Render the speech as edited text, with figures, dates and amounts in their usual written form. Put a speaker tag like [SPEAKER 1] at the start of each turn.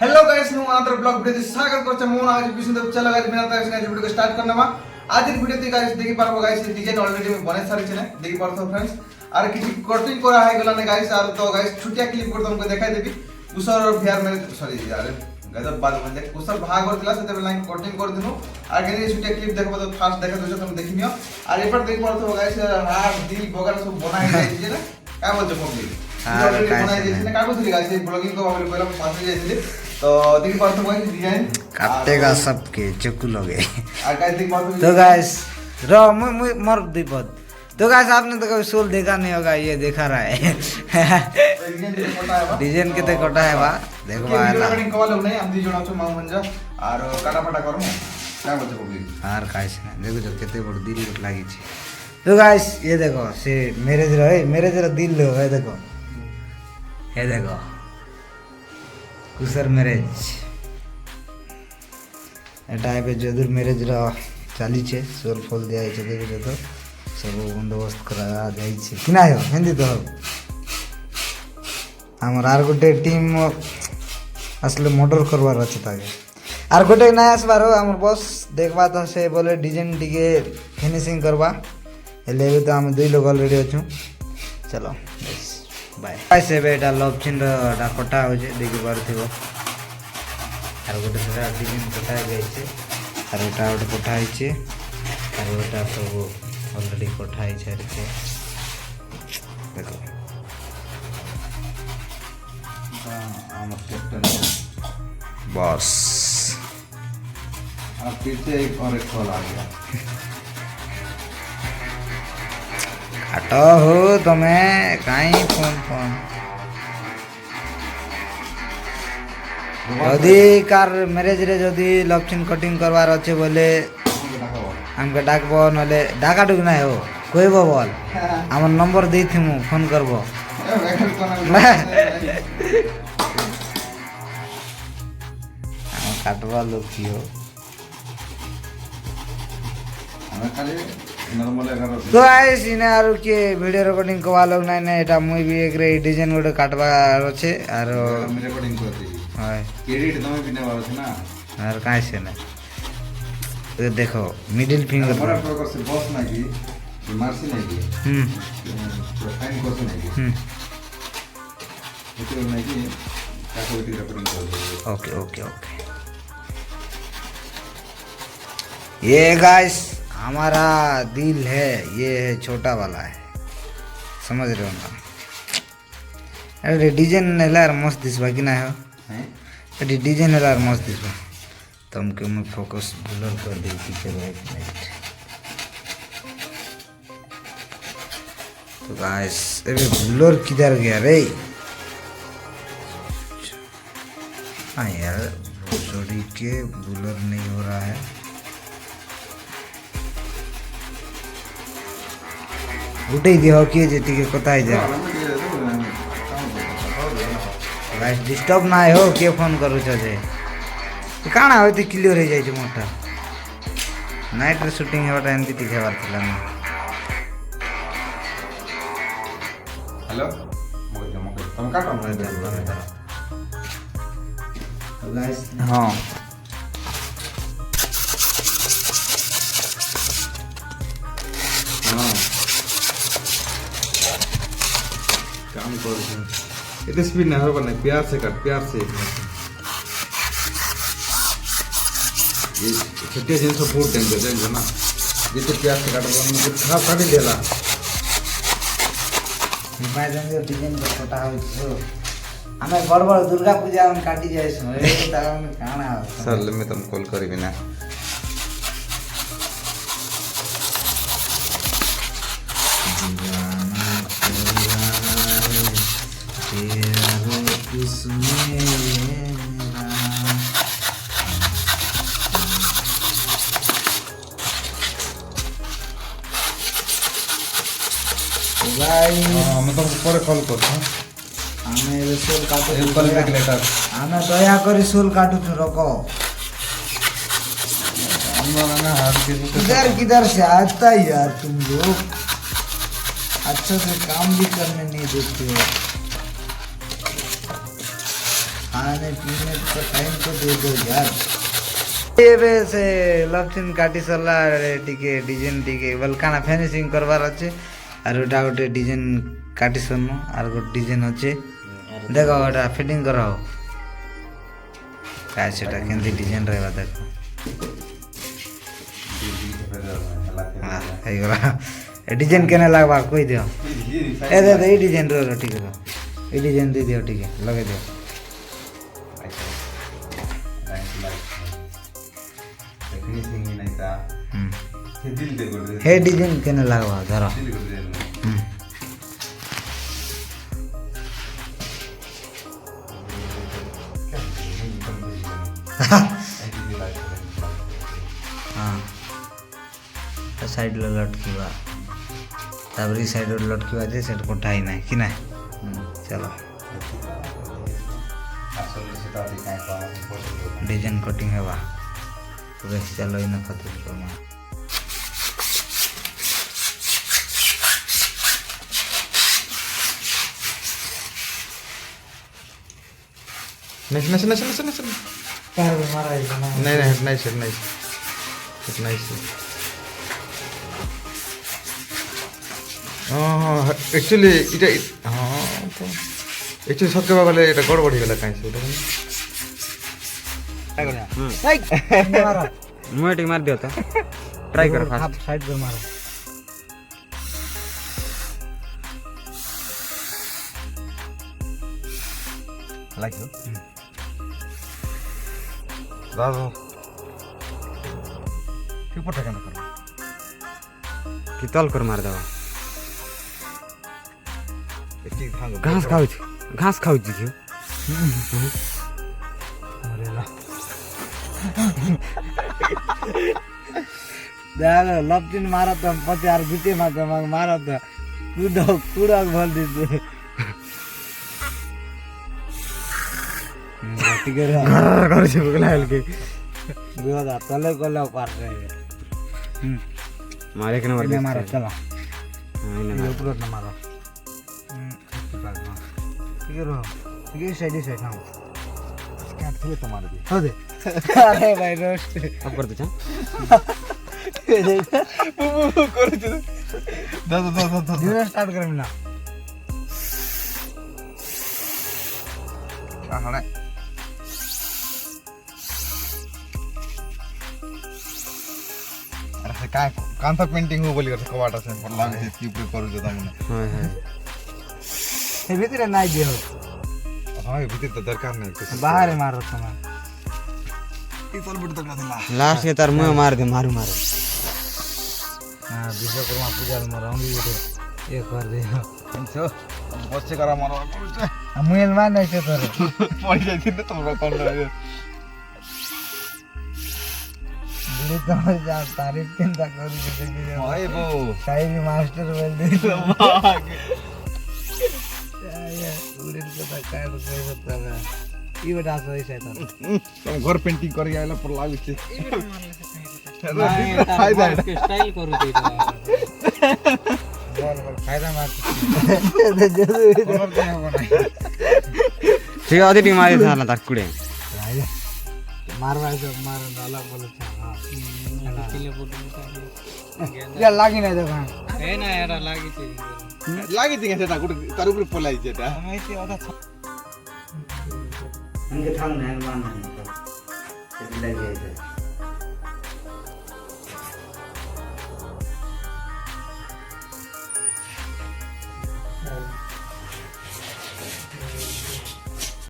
[SPEAKER 1] Hello guys नु आदर blog video स्वागत करछ मो आज बिसुंदर चलो गाइस बिना तार आज वीडियो को स्टार्ट करना मा आज वीडियो ते गाइस देखि पारबो गाइस डिजाइन ऑलरेडी में बने सारी छने देखि पारथो फ्रेंड्स आर किछि कटिंग करा है गला ने गाइस आर तो गाइस छुटिया क्लिप कर तुमको दिखाई देबी कुसर और बिहार में सॉरी यार गजब बात म्हणजे कुसर भाग करतिला सेते बेला कटिंग कर दिनु आर के छुटिया क्लिप देखबो तो फास्ट देखा दोछ तुम देखिनियो आर एपर देखि पारथो गाइस हाथ दिल वगैरह सब बना है जे ना का बोलछो मम्मी ऑलरेडी बना है जे ना का बोलथि गाइस ब्लॉगिंग को हम पहले पास जाइथिले तो देखि पारथो गाइस डिजाइन
[SPEAKER 2] काटेगा सबके चक्कू लोगे
[SPEAKER 1] और गाइस देखि पारथो
[SPEAKER 2] तो गाइस रो मर दीपद तो गाइस आपने तो कभी सोल देखा नहीं होगा ये देखा रहा है डिजाइन कितने कटा है बा देखो बा
[SPEAKER 1] कटिंग कवा लोग नहीं हम दी जोना छ मां मंजा और काटा फटा करमु का बोलछो पब्लिक
[SPEAKER 2] हार काइस देखो जो कितने बड़ दिल लागी छी तो गाइस ये देखो से मैरिज रो दिल लो है देखो ये देखो कुसर मैरिज एटा एबे जदुर मैरिज रो चाली छे सोल फल दिया है देखो तो सब बंदोबस्त करा जाई छे किना हो हिंदी तो हमर आर गोटे टीम असले मर्डर करवार अछि ताके आर गोटे ना आसबार हमर बॉस देखबा तो से बोले डिजाइन टिके फिनिशिंग करबा हेले भी तो हम दुई लोग ऑलरेडी अछु चलो बाय ऐसे बेटा लव चिन रा कटा हो जे देखि पारथिबो आर गोटे सेटा डिजाइन कटा गई छे आर ओटा ओटा कटा है छे आर ओटा सब ऑलरेडी कटा है छे देखो
[SPEAKER 1] हमर कैप्टन
[SPEAKER 2] बॉस
[SPEAKER 1] अब फिर से एक और एक कॉल आ गया
[SPEAKER 2] काटो हो तुम्हें कहीं फोन जदि कार मैरिज रे जदि लवचिन कटिंग करवार अच्छे बोले हमके डाकबो नले डाका डुक ना हो कहबो बोल हमर नंबर दी थी मु फोन करबो हम काटवा लोग की हो
[SPEAKER 1] हमें खाली नॉर्मल अगर
[SPEAKER 2] तो आइस इने आरो के वीडियो रिकॉर्डिंग को वालोग नै नै एटा मुई भी एक रे डिजाइन गोटे काटवा अछि आरो
[SPEAKER 1] हम रिकॉर्डिंग करती
[SPEAKER 2] हाय
[SPEAKER 1] एडिट तमे बिना वाला छ ना
[SPEAKER 2] आर काहे से ना ये देखो मिडिल फिंगर
[SPEAKER 1] हमारा प्रकार से बॉस ना की मार्सी नहीं की फाइन कोस नहीं की इतो नहीं की काकोटी रिकॉर्डिंग कर दो
[SPEAKER 2] ओके ओके ओके ये गाइस हमारा दिल है ये है छोटा वाला है समझ रहे हो ना अरे डिजाइन नेलार मस्त दिसबा कि ना हो
[SPEAKER 1] हैं
[SPEAKER 2] अरे डिजाइन नेलार मस्त दिसबा तुमके मैं फोकस ब्लर कर दे पीछे एक मिनट तो गाइस अरे ब्लर किधर गया रे हाँ यार सॉरी के ब्लर नहीं हो रहा है उठे दियो के जे टिके कताई जा गाइस डिस्टर्ब ना हो के फोन करू छ जे काना होती क्लियर हो जाय छ मोटा नाइट रे शूटिंग हेबाटा एमती दिखेबार थिला ना
[SPEAKER 1] हेलो मोके तुम काटो
[SPEAKER 2] गाइस हां
[SPEAKER 1] हां काम कर इतने स्पीड ना हो बने प्यार से काट प्यार से ये छोटे जिन सब फूड देंगे देंगे ना जितने प्यार से काट मुझे खराब काट देला
[SPEAKER 2] मोबाइल में डिजाइन को छोटा हो छ हमें बड़ बड़ दुर्गा पूजा में काटी जाय छ ए तारा में काना हो
[SPEAKER 1] सर मैं तुम कॉल करी बिना मैं तुमको पर कॉल करता
[SPEAKER 2] हमें सोल काटो
[SPEAKER 1] कॉल बैक लेटर
[SPEAKER 2] हमें दया करी सोल काटू छु रको
[SPEAKER 1] ना हाथ के
[SPEAKER 2] किधर से आता है यार तुम लोग अच्छा से काम भी करने नहीं देते हो हाथ खाने पीने का टाइम तो दे दो यार। ଏବେ ସେ ଲଭଚିନ୍ କାଟି ସରିଲା ଟିକେ ଡିଜାଇନ୍ ଟିକେ ବଲକାନା ଫିନିସିଂ କରବାର ଅଛି ଆର ଏଟା ଗୋଟେ ଡିଜାଇନ୍ କାଟି ସରିନୁ ଆର ଗୋଟେ ଡିଜାଇନ୍ ଅଛି ଦେଖ ଏଟା ଫିଟିଂ କରାओ କାଇଁ ସେଟା କେମିତି ଡିଜାଇନ୍ ରହିବା ଦେଖ ହେଇଗଲା ଏ ଡିଜାଇନ୍ କେନେ ଲାଗବା କହି ଦିଅ ଏ ଦେ ଏଇ ଡିଜାଇନ୍ ର ଟିକେ ଏଇ ଡିଜାଇନ୍ ଦେଇ ଦିଅ ଟିକେ ଲଗେଇ ଦିଅ हे डिजाइन केने लागवा धर हाँ साइड लो लटकीवा ताबरी साइड लटकीवा जे सेट कोठा ही नहीं कि नहीं चलो डिजाइन कटिंग है बा तो चलो इन खतरे करना
[SPEAKER 1] नहीं
[SPEAKER 2] पैर में मारा है ना
[SPEAKER 1] नहीं हाँ एक्चुअली इटा हाँ एक्चुअली सत्य बाबाले এটা গড়বড় হয়ে গেল কাইছে ওটা
[SPEAKER 2] मारा
[SPEAKER 3] मुझे टिक मार दियो तो ट्राई कर फास्ट
[SPEAKER 2] साइड पे मारो
[SPEAKER 1] लाइक दादा ठीक पटा केना कर
[SPEAKER 3] कि तल कर मार दवा
[SPEAKER 1] ठीक भांग
[SPEAKER 3] घास खाऊ छी क्यों
[SPEAKER 2] मरेला दादा लपचिन मारा तो पछि यार बीते मारा तो कूड़ा भल दे ठीक है
[SPEAKER 3] घर से बगला के
[SPEAKER 2] बिवादा तले कोला पार रे
[SPEAKER 3] मारे के नंबर
[SPEAKER 2] ने मारो चलो
[SPEAKER 3] हां इने
[SPEAKER 2] ये पूरा न मारो ठीक है रो ठीक है साइड ना क्या थे तुम्हारे भी हो दे अरे भाई रोस्ट
[SPEAKER 3] अब कर दे चा
[SPEAKER 1] कर दे दादा
[SPEAKER 2] दिन स्टार्ट कर मिला
[SPEAKER 1] हाणे अरे काय कांता पेंटिंग हो बोली करते कवाटा से पर लागे से की करू जता मने
[SPEAKER 3] हां हां
[SPEAKER 2] ये भीतर नहीं दियो
[SPEAKER 1] हां ये भीतर तो दरकार नहीं
[SPEAKER 2] बाहर मारो तुम
[SPEAKER 1] ई तल बिट तक दिला
[SPEAKER 3] लास्ट के तार मुंह मार दे मारू मारो
[SPEAKER 2] हां विश्वकर्मा पूजा में रहूंगी ये कर दे
[SPEAKER 1] छो बच्चे करा मारो
[SPEAKER 2] मुएल मान नहीं से तर
[SPEAKER 1] पड़ी जाई थी तोरा कोन रहे
[SPEAKER 2] बुढ़ी तो जा तारीफ चिंता करू के देखी
[SPEAKER 1] हाय बो
[SPEAKER 2] शायरी मास्टर बोल दे बुढ़ी को तो काय कोई सकता है ई बेटा सो ऐसे तो
[SPEAKER 1] तुम घर पेंटिंग कर आइला पर लागे छे
[SPEAKER 3] स्टाइल करू दे
[SPEAKER 2] बोल फायदा मार
[SPEAKER 3] ठीक है टी मारे था ना तार कुड़े
[SPEAKER 2] मारवा जो मार डाला बोले हां या लागी नहीं देखा
[SPEAKER 3] ए ना यार लागी थी
[SPEAKER 1] लागे थी सेटा गुड तार ऊपर पलाई जेटा
[SPEAKER 2] माहिती होता
[SPEAKER 4] हंगे थांग नहीं मान नहीं तो लग जाए